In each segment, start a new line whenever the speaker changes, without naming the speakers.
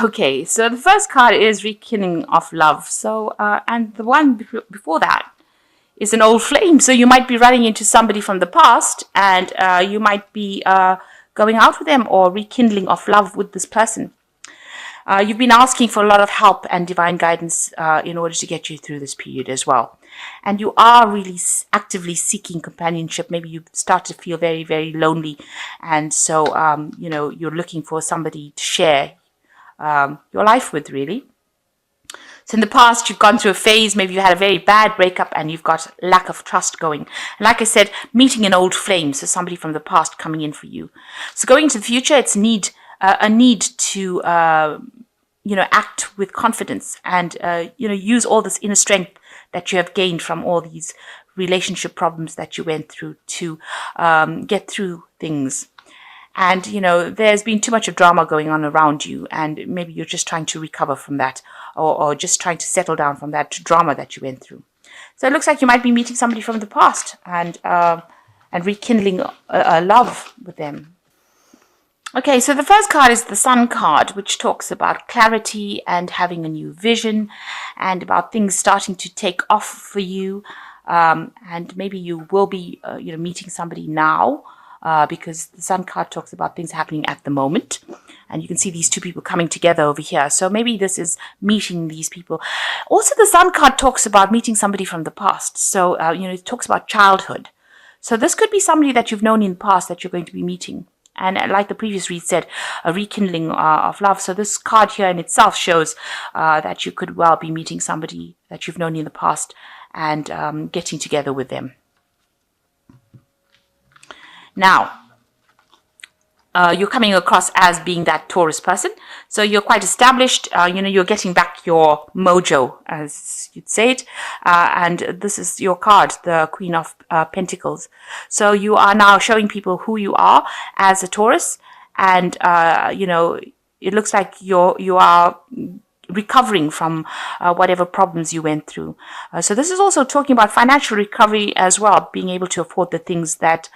Okay, so the first card is Rekindling of Love. So, and the one before that is an old flame. So you might be running into somebody from the past, and you might be going out with them or rekindling of love with this person. You've been asking for a lot of help and divine guidance in order to get you through this period as well. And you are really actively seeking companionship. Maybe you start to feel very, very lonely. And so, you're looking for somebody to share your life with, really. So in the past, you've gone through a phase, maybe you had a very bad breakup and you've got lack of trust going. And like I said, meeting an old flame, so somebody from the past coming in for you. So going into the future, it's a need to, act with confidence and, use all this inner strength that you have gained from all these relationship problems that you went through to get through things. And, there's been too much of drama going on around you, and maybe you're just trying to recover from that or just trying to settle down from that drama that you went through. So it looks like you might be meeting somebody from the past and rekindling a love with them. Okay, so the first card is the Sun card, which talks about clarity and having a new vision and about things starting to take off for you. And maybe you will be, meeting somebody now. Because the Sun card talks about things happening at the moment. And you can see these two people coming together over here. So maybe this is meeting these people. Also, the Sun card talks about meeting somebody from the past. So, it talks about childhood. So this could be somebody that you've known in the past that you're going to be meeting. And like the previous read said, a rekindling of love. So this card here in itself shows that you could well be meeting somebody that you've known in the past and getting together with them. Now, you're coming across as being that Taurus person. So you're quite established, you're getting back your mojo, as you'd say it. And this is your card, the Queen of Pentacles. So you are now showing people who you are as a Taurus. And, it looks like you are recovering from whatever problems you went through. So this is also talking about financial recovery as well, being able to afford the things that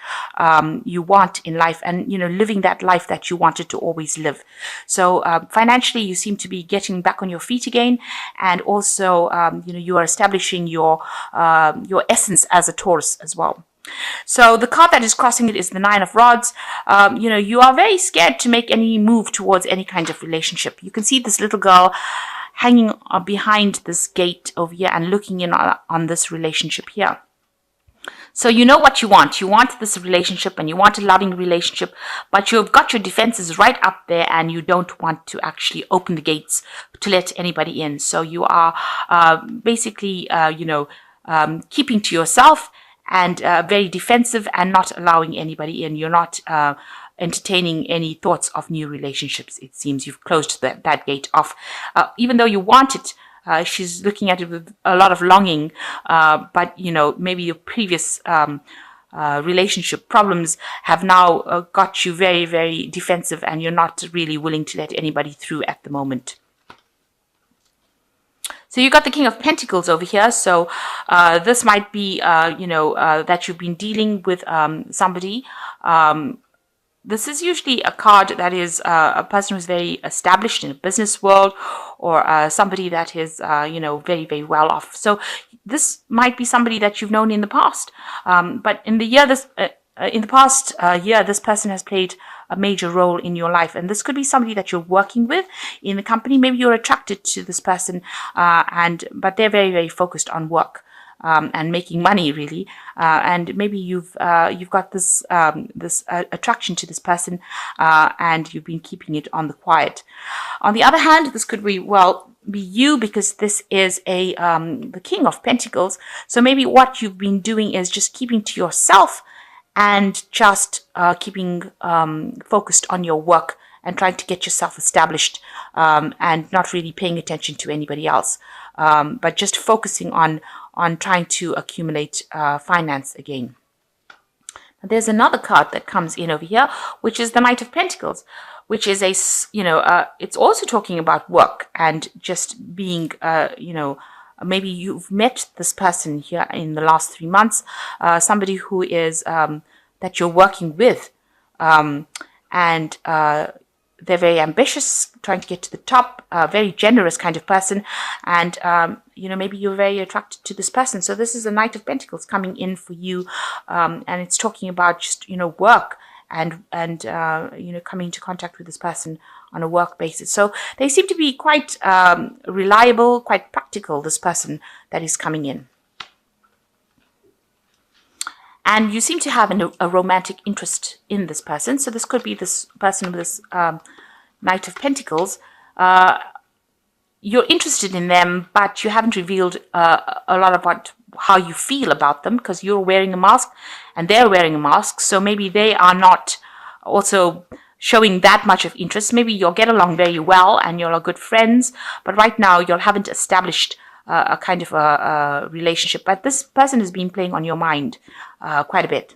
you want in life and, living that life that you wanted to always live. So financially, you seem to be getting back on your feet again. And also, you are establishing your essence as a Taurus as well. So the card that is crossing it is the Nine of Rods. You are very scared to make any move towards any kind of relationship. You can see this little girl hanging behind this gate over here and looking in on this relationship here. So you know what you want. You want this relationship and you want a loving relationship, but you've got your defenses right up there and you don't want to actually open the gates to let anybody in. So you are basically, keeping to yourself and very defensive and not allowing anybody in. You're not entertaining any thoughts of new relationships. It seems you've closed that gate off. Even though you want it, she's looking at it with a lot of longing, but, maybe your previous relationship problems have now got you very, very defensive and you're not really willing to let anybody through at the moment. So you got the King of Pentacles over here. So this might be, that you've been dealing with somebody. This is usually a card that is a person who's very established in a business world or somebody that is, very, very well off. So this might be somebody that you've known in the past. But in the past year, this person has played a major role in your life. And this could be somebody that you're working with in the company. Maybe you're attracted to this person, but they're very, very focused on work. And making money, really, and maybe you've got this attraction to this person, and you've been keeping it on the quiet. On the other hand, this could be you, because this is the King of Pentacles. So maybe what you've been doing is just keeping to yourself and just keeping focused on your work and trying to get yourself established, and not really paying attention to anybody else, but just focusing on trying to accumulate finance again. Now, there's another card that comes in over here, which is the Knight of Pentacles, which is it's also talking about work and just being, maybe you've met this person here in the last 3 months, somebody who is that you're working with, and they're very ambitious, trying to get to the top, very generous kind of person. And, maybe you're very attracted to this person. So this is a Knight of Pentacles coming in for you. And it's talking about just, work and coming into contact with this person on a work basis. So they seem to be quite reliable, quite practical, this person that is coming in. And you seem to have a romantic interest in this person. So this could be this person with this Knight of Pentacles. You're interested in them, but you haven't revealed a lot about how you feel about them, because you're wearing a mask and they're wearing a mask. So maybe they are not also showing that much of interest. Maybe you'll get along very well and you're good friends, but right now you haven't established a kind of a relationship. But this person has been playing on your mind quite a bit.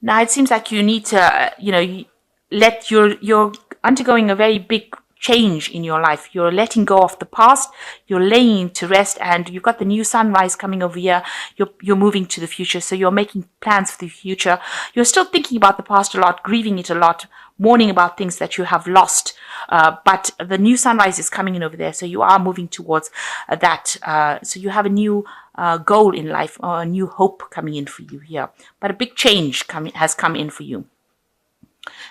Now it seems like you need to, you're undergoing a very big change in your life. You're letting go of the past, you're laying to rest, and you've got the new sunrise coming over here. You're moving to the future, so you're making plans for the future. You're still thinking about the past a lot, grieving it a lot, mourning about things that you have lost, but the new sunrise is coming in over there, so you are moving towards that. So you have a new goal in life, or a new hope coming in for you here, but a big change has come in for you.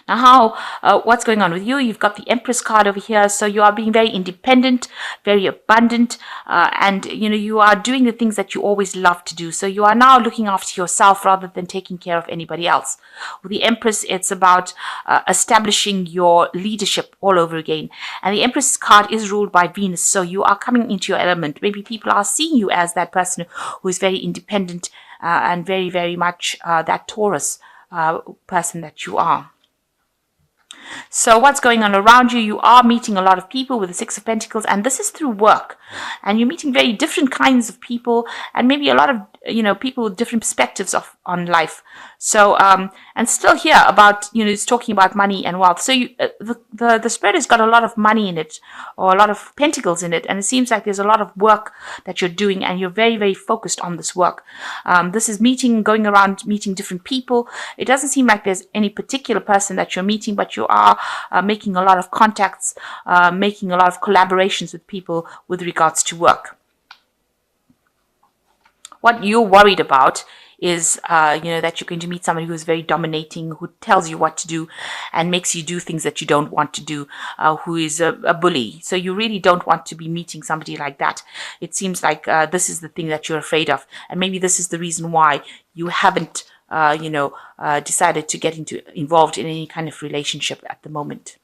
Now, what's going on with you? You've got the Empress card over here. So you are being very independent, very abundant, and, you are doing the things that you always love to do. So you are now looking after yourself rather than taking care of anybody else. With the Empress, it's about establishing your leadership all over again. And the Empress card is ruled by Venus. So you are coming into your element. Maybe people are seeing you as that person who is very independent and very, very much that Taurus person that you are. So what's going on around you? You are meeting a lot of people with the Six of Pentacles, and this is through work. And you're meeting very different kinds of people, and maybe a lot of, people with different perspectives on life. So, and still here about, it's talking about money and wealth. So the spread has got a lot of money in it, or a lot of pentacles in it. And it seems like there's a lot of work that you're doing, and you're very, very focused on this work. This is going around meeting different people. It doesn't seem like there's any particular person that you're meeting, but you are making a lot of contacts, making a lot of collaborations with people with regards to work. What you're worried about is, that you're going to meet somebody who's very dominating, who tells you what to do and makes you do things that you don't want to do, who is a bully. So you really don't want to be meeting somebody like that. It seems like this is the thing that you're afraid of. And maybe this is the reason why you haven't, decided to get involved in any kind of relationship at the moment.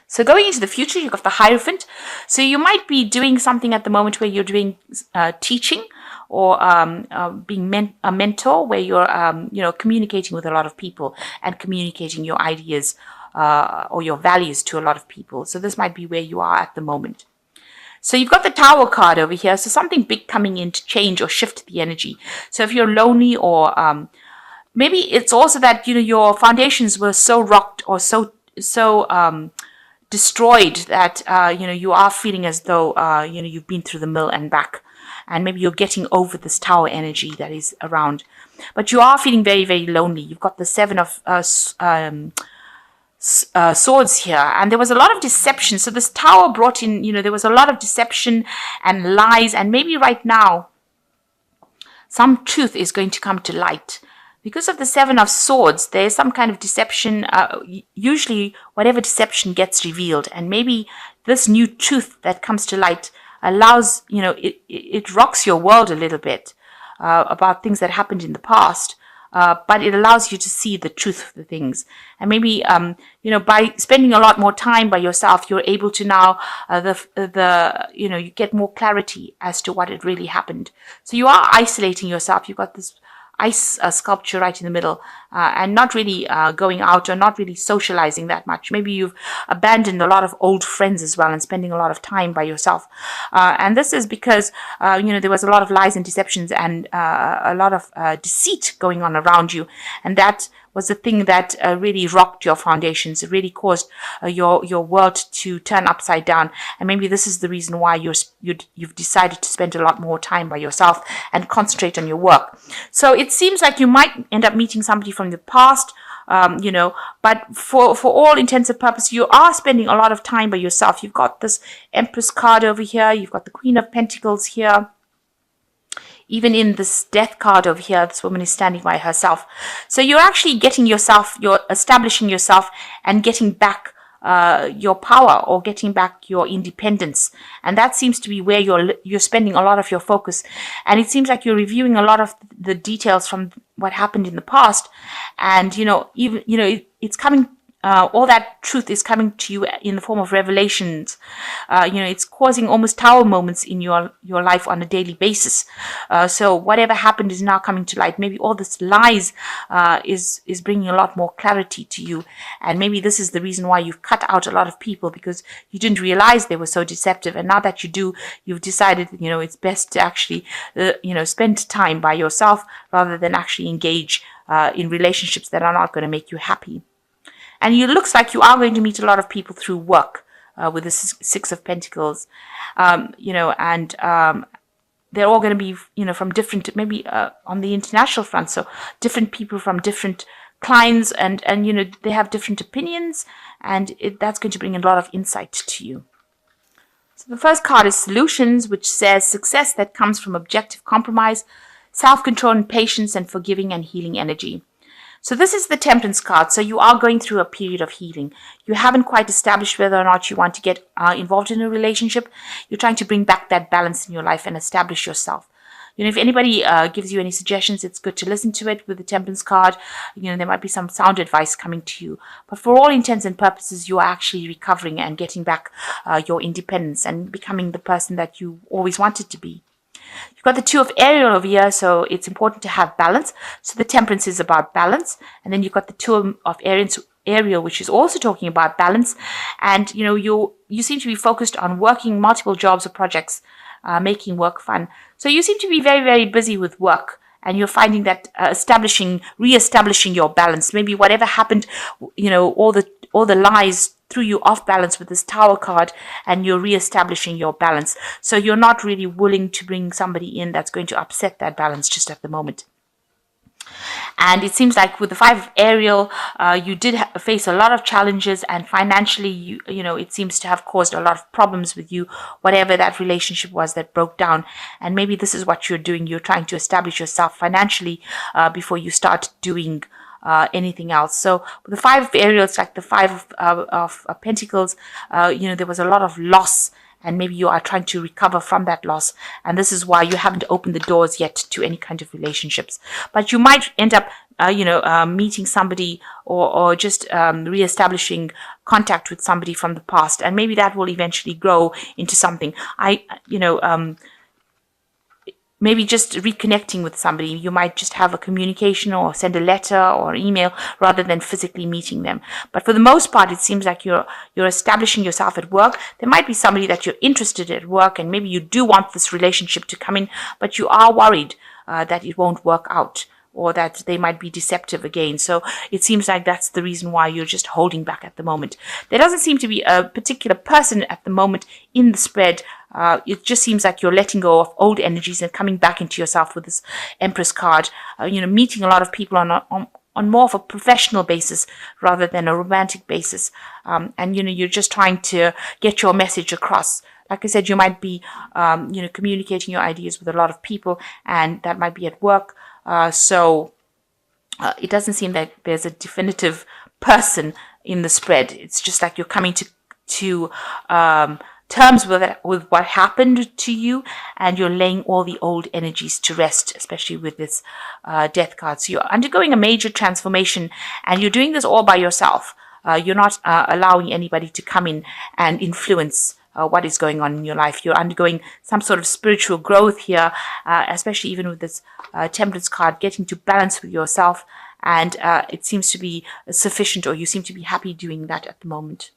So going into the future, you've got the Hierophant. So you might be doing something at the moment where you're doing teaching, or being a mentor, where you're communicating with a lot of people and communicating your ideas or your values to a lot of people. So this might be where you are at the moment. So you've got the Tower card over here. So something big coming in to change or shift the energy. So if you're lonely, or maybe it's also that, your foundations were so rocked or so destroyed that, you are feeling as though, you've been through the mill and back. And maybe you're getting over this tower energy that is around. But you are feeling very, very lonely. You've got the Seven of Swords here. And there was a lot of deception. So this tower brought in, there was a lot of deception and lies. And maybe right now, some truth is going to come to light. Because of the Seven of Swords, there's some kind of deception. Usually, whatever deception gets revealed. And maybe this new truth that comes to light allows, it rocks your world a little bit about things that happened in the past. But it allows you to see the truth of the things. And maybe, by spending a lot more time by yourself, you're able to now, you get more clarity as to what had really happened. So you are isolating yourself. You've got this ice sculpture right in the middle, and not really going out or not really socializing that much. Maybe you've abandoned a lot of old friends as well and spending a lot of time by yourself. And this is because, there was a lot of lies and deceptions and a lot of deceit going on around you. And that was the thing that really rocked your foundations. It really caused your world to turn upside down. And maybe this is the reason why you've decided to spend a lot more time by yourself and concentrate on your work. So it seems like you might end up meeting somebody from the past, but for all intents and purposes, you are spending a lot of time by yourself. You've got this Empress card over here. You've got the Queen of Pentacles here. Even in this Death card over here, this woman is standing by herself. So you're actually you're establishing yourself and getting back your power, or getting back your independence. And that seems to be where you're spending a lot of your focus. And it seems like you're reviewing a lot of the details from what happened in the past. And, it's coming, all that truth is coming to you in the form of revelations. It's causing almost tower moments in your life on a daily basis. So whatever happened is now coming to light. Maybe all this lies is bringing a lot more clarity to you. And maybe this is the reason why you've cut out a lot of people, because you didn't realize they were so deceptive. And now that you do, you've decided, it's best to actually, spend time by yourself rather than actually engage in relationships that are not going to make you happy. And it looks like you are going to meet a lot of people through work with the Six of Pentacles, and they're all going to be, from different, maybe on the international front. So different people from different clients, and they have different opinions, and that's going to bring a lot of insight to you. So the first card is Solutions, which says success that comes from objective compromise, self-control and patience, and forgiving and healing energy. So this is the Temperance card. So you are going through a period of healing. You haven't quite established whether or not you want to get involved in a relationship. You're trying to bring back that balance in your life and establish yourself. If anybody gives you any suggestions, it's good to listen to it with the Temperance card. There might be some sound advice coming to you. But for all intents and purposes, you are actually recovering and getting back your independence and becoming the person that you always wanted to be. You've got the Two of Ariel over here, so it's important to have balance. So the Temperance is about balance. And then you've got the Two of Ariel, which is also talking about balance. And, you seem to be focused on working multiple jobs or projects, making work fun. So you seem to be very, very busy with work. And you're finding that re-establishing your balance. Maybe whatever happened, all the lies threw you off balance with this Tower card, and you're re-establishing your balance. So you're not really willing to bring somebody in that's going to upset that balance just at the moment. And it seems like with the Five of Ariel, you did face a lot of challenges, and financially, it seems to have caused a lot of problems with you, whatever that relationship was that broke down. And maybe this is what you're doing. You're trying to establish yourself financially before you start doing anything else. So with the Five of Ariel, it's like the Five of Pentacles. There was a lot of loss, and maybe you are trying to recover from that loss. And this is why you haven't opened the doors yet to any kind of relationships. But you might end up, meeting somebody or just reestablishing contact with somebody from the past. And maybe that will eventually grow into something. Maybe just reconnecting with somebody. You might just have a communication or send a letter or email rather than physically meeting them. But for the most part, it seems like you're establishing yourself at work. There might be somebody that you're interested in at work, and maybe you do want this relationship to come in, but you are worried that it won't work out, or that they might be deceptive again. So it seems like that's the reason why you're just holding back at the moment. There doesn't seem to be a particular person at the moment in the spread. It just seems like you're letting go of old energies and coming back into yourself with this Empress card. Meeting a lot of people on more of a professional basis rather than a romantic basis. And you're just trying to get your message across. Like I said, you might be, communicating your ideas with a lot of people, and that might be at work. So it doesn't seem like there's a definitive person in the spread. It's just like you're coming to terms with what happened to you, and you're laying all the old energies to rest, especially with this Death card. So you're undergoing a major transformation, and you're doing this all by yourself. You're not allowing anybody to come in and influence what is going on in your life. You're undergoing some sort of spiritual growth here, especially even with this Temperance card, getting to balance with yourself, and it seems to be sufficient, or you seem to be happy doing that at the moment.